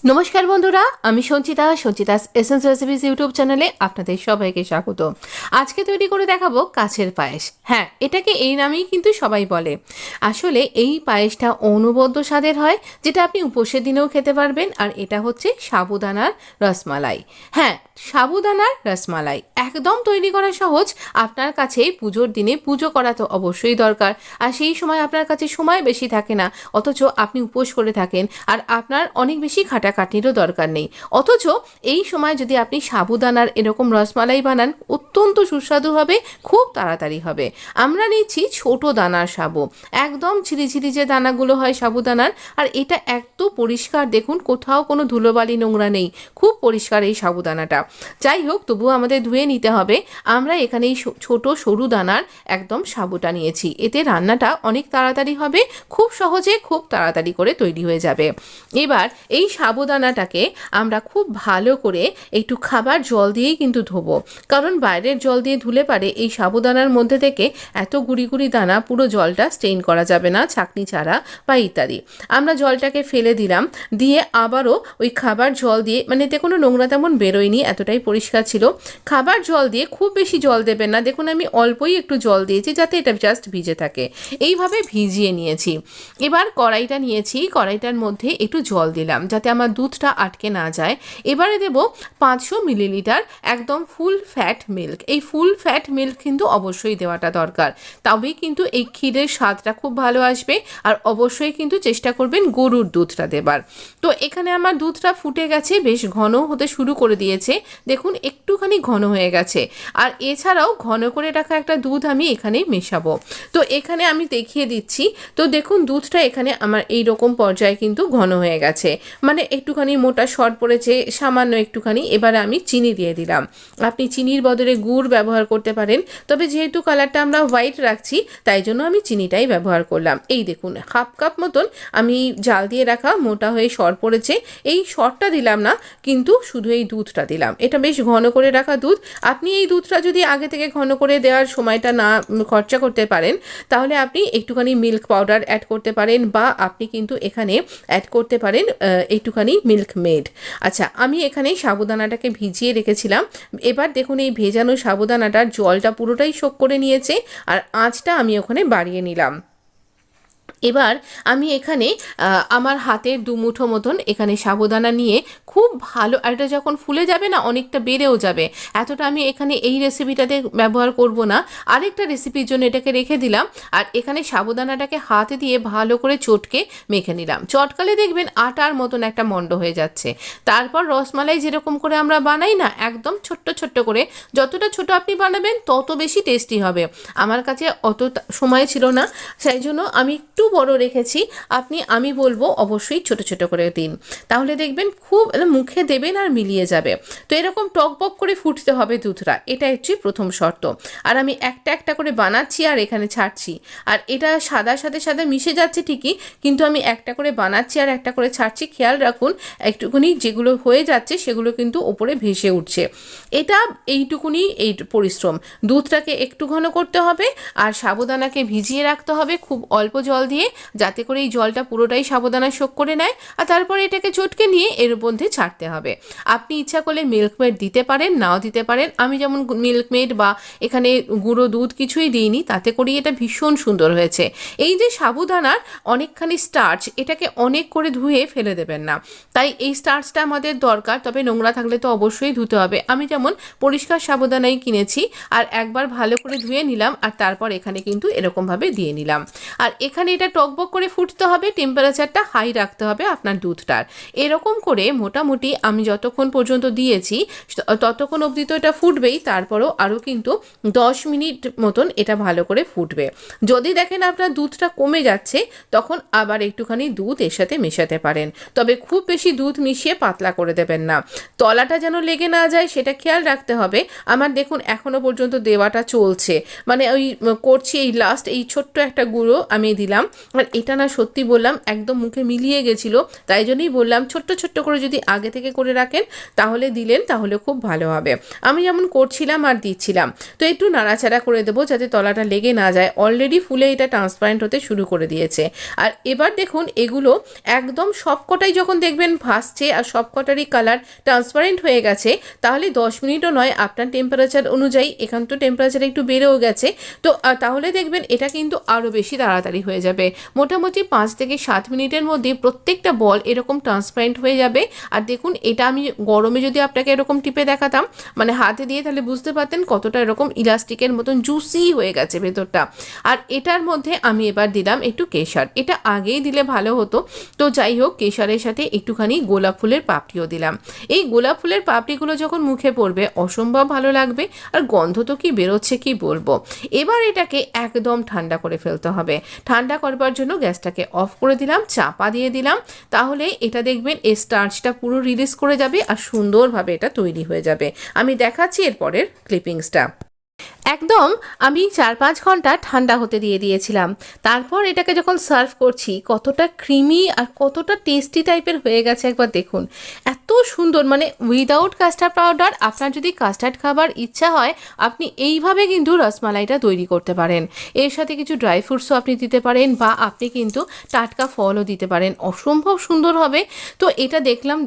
নমস্কার বন্ধুরা, আমি সঞ্চিতাস এসেন্স রেসিপিস ইউটিউব চ্যানেলে আপনাদের সবাইকে স্বাগত। আজকে তৈরি করে দেখাবো কাছের পায়েস। হ্যাঁ, এটাকে এই নামেই কিন্তু সবাই বলে। আসলে এই পায়েসটা অনবদ্য স্বাদের হয়, যেটা আপনি উপোসের দিনেও খেতে পারবেন। আর এটা হচ্ছে সাবুদানার রসমালাই। হ্যাঁ, সাবুদানার রসমালাই একদম তৈরি করা সহজ। আপনার কাছে পুজোর দিনে পুজো করা তো অবশ্যই দরকার, আর সেই সময় আপনার কাছে সময় বেশি থাকে না, অথচ আপনি উপোস করে থাকেন, আর আপনার অনেক বেশি খাটাখাটনিরও দরকার নেই। অথচ এই সময় যদি আপনি সাবুদানার এরকম রসমালাই বানান, অত্যন্ত সুস্বাদু হবে, খুব তাড়াতাড়ি হবে। আমরা নিচ্ছি ছোট দানার সাবু, একদম ঝিরিঝিরি যে দানাগুলো হয় সাবুদানার, আর এটা এত পরিষ্কার, দেখুন কোথাও কোনো ধুলোবালি নোংরা নেই, খুব পরিষ্কার এই সাবুদানাটা। যাই হোক, তবুও আমাদের ধুয়ে নিতে হবে। আমরা এখানে এই ছোট সরু দানার একদম সাবুটা নিয়েছি। এতে রান্নাটা অনেক তাড়াতাড়ি হবে, খুব সহজে খুব তাড়াতাড়ি করে তৈরি হয়ে যাবে। এবার এই সাবুদানাটাকে আমরা খুব ভালো করে একটু খাবার জল দিয়েই কিন্তু ধোবো, কারণ বাইরের জল দিয়ে ধুলে পারে এই সাবুদানার মধ্যে থেকে এত গুঁড়ি গুঁড়ি দানা পুরো জলটা স্টেইন করা যাবে না, ছাঁকনি ছাড়া বা ইত্যাদি। আমরা জলটাকে ফেলে দিলাম, দিয়ে আবারও ওই খাবার জল দিয়ে, মানে এতে কোনো নোংরা তেমন বেরোয়নি, এতটাই পরিষ্কার ছিল। খাবার জল দিয়ে খুব বেশি জল দেবেন না, দেখুন আমি অল্পই একটু জল দিয়েছি যাতে এটা জাস্ট ভিজে থাকে। এইভাবে ভিজিয়ে নিয়েছি। এবার কড়াইটা নিয়েছি, কড়াইটার মধ্যে একটু জল দিলাম যাতে আমার দুধটা আটকে না যায়। এবারে দেব 500 মিলিলিটার একদম ফুল ফ্যাট মিল্ক। এই ফুল ফ্যাট মিল্ক কিন্তু অবশ্যই দেওয়াটা দরকার, তবেই কিন্তু এই ক্ষীরের স্বাদটা খুব ভালো আসবে। আর অবশ্যই কিন্তু চেষ্টা করবেন গরুর দুধটা দেবার। তো এখানে আমার দুধটা ফুটে গেছে, বেশ ঘন হতে শুরু করে দিয়েছে, দেখুন একটুখানি ঘন হয়ে গেছে। আর এছাড়াও ঘন করে রাখা একটা দুধ আমি এখানে মেশাবো। তো এখানে আমি দেখিয়ে দিচ্ছি। তো দেখুন দুধটা এখানে আমার এই রকম পর্যায়ে কিন্তু ঘন হয়ে গেছে, মানে একটুখানি মোটা সর পড়েছে সামান্য একটুখানি। এবারে আমি চিনি দিয়ে দিলাম। আপনি চিনির বদলে গুড় ব্যবহার করতে পারেন, তবে যেহেতু কালারটা আমরা হোয়াইট রাখছি তাই জন্য আমি চিনিটাই ব্যবহার করলাম। এই দেখুন হাফ কাপ মতন আমি জাল দিয়ে রাখা মোটা হয়ে সর পড়েছে। এই সরটা দিলাম না, কিন্তু শুধু এই দুধটা দিলাম। এটা বেশ ঘন করে রাখা দুধ। আপনি এই দুধটা যদি আগে থেকে ঘন করে দেওয়ার সময়টা না খরচা করতে পারেন, তাহলে আপনি একটুখানি মিল্ক পাউডার অ্যাড করতে পারেন, বা আপনি কিন্তু এখানে অ্যাড করতে পারেন একটুখানি মিল্ক মেড। আচ্ছা, আমি এখানে সাবুদানাটাকে ভিজিয়ে রেখেছিলাম। এবার দেখুন এই ভেজানো সাবুদানাটার জলটা পুরোটাই শোক করে নিয়েছে, আর আঁচটা আমি ওখানে বাড়িয়ে নিলাম। এবার আমি এখানে আমার হাতের 2 মুঠো মতন এখানে সাবুদানা নিয়ে খুব ভালো, আর এটা যখন ফুলে যাবে না অনেকটা বেড়েও যাবে, এতটা আমি এখানে এই রেসিপিটাতে ব্যবহার করব না, আরেকটা রেসিপির জন্য এটাকে রেখে দিলাম। আর এখানে সাবুদানাটাকে হাতে দিয়ে ভালো করে চটকে মেখে নিলাম। চটকালে দেখবেন আটার মতন একটা মণ্ড হয়ে যাচ্ছে। তারপর রসমালাই যেরকম করে আমরা বানাই না, একদম ছোট্ট ছোট্ট করে, যতটা ছোট আপনি বানাবেন তত বেশি টেস্টি হবে। আমার কাছে অত সময় ছিল না, সেই জন্য আমি একটু বড় রেখেছি। আমি বলবো অবশ্যই ছোট ছোট করে দিন, তাহলে দেখবেন খুব মুখে দেবেন আর মিলিয়ে যাবে। তো এরকম টকবক করে ফুটতে হবে দুধটা, এটা হচ্ছে প্রথম শর্ত। আর আমি একটা একটা করে বানাচ্ছি আর এখানে ছাড়ছি, আর এটা সাদার সাথে সাথে মিশে যাচ্ছে ঠিকই, কিন্তু আমি একটা করে বানাচ্ছি আর একটা করে ছাড়ছি। খেয়াল রাখুন একটুকুনি যেগুলো হয়ে যাচ্ছে সেগুলো কিন্তু ওপরে ভেসে উঠছে। এটা এইটুকুনি এই পরিশ্রম। দুধটাকে একটু ঘন করতে হবে, আর সাবুদানাকে ভিজিয়ে রাখতে হবে খুব অল্প জল দিয়ে, যাতে করে এই জলটা পুরোটাই সাবুদানা শোক করে নেয়। আর তারপরে এটাকে চটকে নিয়ে এর মধ্যে ছাড়তে হবে। আপনি ইচ্ছা করলে মিল্ক মেড দিতে পারেন, নাও দিতে পারেন। আমি যেমন মিল্ক মেড বা এখানে গুঁড়ো দুধ কিছুই দিইনি, তাতে করেই এটা ভীষণ সুন্দর হয়েছে। এই যে সাবুদানার অনেকখানি স্টার্চ, এটাকে অনেক করে ধুয়ে ফেলে দেবেন না, তাই এই স্টার্চটা আমাদের দরকার। তবে নোংরা থাকলে তো অবশ্যই ধুতে হবে। আমি যেমন পরিষ্কার সাবুদানাই কিনেছি, আর একবার ভালো করে ধুয়ে নিলাম, আর তারপর এখানে কিন্তু এরকমভাবে দিয়ে নিলাম। আর এখানে এটা টকবক করে ফুটতে হবে, টেম্পারেচারটা হাই রাখতে হবে আপনার দুধটার। এরকম করে মোটামুটি আমি যতক্ষণ পর্যন্ত দিয়েছি ততক্ষণ অবধি তো এটা ফুটবেই, তারপরও আরও কিন্তু 10 মিনিট মতন এটা ভালো করে ফুটবে। যদি দেখেন আপনার দুধটা কমে যাচ্ছে, তখন আবার একটুখানি দুধ এর সাথে মেশাতে পারেন, তবে খুব বেশি দুধ মিশিয়ে পাতলা করে দেবেন না। তলাটা যেন লেগে না যায় সেটা খেয়াল রাখতে হবে। আমার দেখুন এখনো পর্যন্ত দেওয়াটা চলছে, মানে ওই করছি, এই লাস্ট এই ছোট্ট একটা গুঁড়ো আমি দিলাম, আর এটা না সত্যি বললাম একদম মুখে মিলিয়ে গেছিলো, তাই জন্যই বললাম ছোট্ট ছোট্ট করে যদি আগে থেকে করে রাখেন তাহলে দিলেন তাহলে খুব ভালো হবে। আমি যেমন করছিলাম আর দিচ্ছিলাম, তো একটু নাড়াচাড়া করে দেবো যাতে তলাটা লেগে না যায়। অলরেডি ফুলে এটা ট্রান্সপারেন্ট হতে শুরু করে দিয়েছে। আর এবার দেখুন এগুলো একদম সবকটাই যখন দেখবেন ভাসছে আর সবকটারই কালার ট্রান্সপারেন্ট হয়ে গেছে, তাহলে 10 মিনিটও নয়, আপনার টেম্পারেচার অনুযায়ী, এখান তো টেম্পারেচার একটু বেড়েও গেছে, তো তাহলে দেখবেন এটা কিন্তু আরও বেশি তাড়াতাড়ি হয়ে যাবে। মোটামুটি 5 থেকে 7 মিনিটের মধ্যে প্রত্যেকটা বল এরকম ট্রান্সপারেন্ট হয়ে যাবে। আর দেখুন এটা আমি গরমে যদি আপনাকে এরকম টিপে দেখাতাম, মানে হাতে দিয়ে, তাহলে বুঝতে পারতেন কতটা এরকম ইলাস্টিকের মতন জুসি হয়ে গেছে ভেতরটা। আর এটার মধ্যে আমি এবার দিলাম একটু কেশর, এটা আগেই দিলে ভালো হতো, তো যাই হোক কেশরের সাথে একটুখানি গোলাপ ফুলের পাপড়িও দিলাম। এই গোলাপ ফুলের পাপড়িগুলো যখন মুখে পড়বে অসম্ভব ভালো লাগবে, আর গন্ধ তো কি বেরোচ্ছে কি বলবো। এবার এটাকে একদম ঠান্ডা করে ফেলতে হবে। ঠান্ডা করবার জন্য গ্যাসটাকে অফ করে দিলাম, চাপা দিয়ে দিলাম, তাহলে এটা দেখবেন এই স্টার্চটা পুরো রিলিজ করে যাবে আর সুন্দরভাবে এটা তৈরি হয়ে যাবে। আমি দেখাচ্ছি এরপরের ক্লিপিংসটা। একদম আমি 4-5 ঘন্টা ঠান্ডা হতে দিয়ে দিয়েছিলাম। তারপর এটাকে যখন সার্ভ করছি কতটা ক্রিমি আর কতটা টেস্টি টাইপের হয়ে গেছে একবার দেখুন। এত সুন্দর, মানে উইদাউট কাস্টার্ড পাউডার আপনার যদি কাস্টার্ড খাবার ইচ্ছা হয় আপনি এইভাবে কিন্তু রসমালাইটা তৈরি করতে পারেন। এর সাথে কিছু ড্রাই ফ্রুটসও আপনি দিতে পারেন বা আপনি কিন্তু টাটকা ফলও দিতে পারেন, অসম্ভব সুন্দর হবে। তো এটা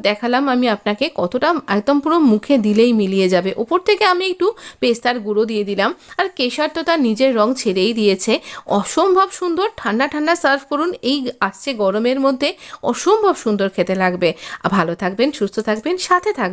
দেখালাম আমি আপনাকে কতটা একদম পুরো মুখে দিলেই মিলিয়ে যাবে। ওপর থেকে আমি একটু পেস্তার গুঁড়ো দিয়ে দিলাম, আর কেশর তো তার নিজের রং ছেড়েই দিয়েছে। অসম্ভব সুন্দর, ঠান্ডা ঠান্ডা সার্ভ করুন, এই আসছে গরমের মধ্যে অসম্ভব সুন্দর খেতে লাগবে। ভালো থাকবেন, সুস্থ থাকবেন, সাথে থাকবেন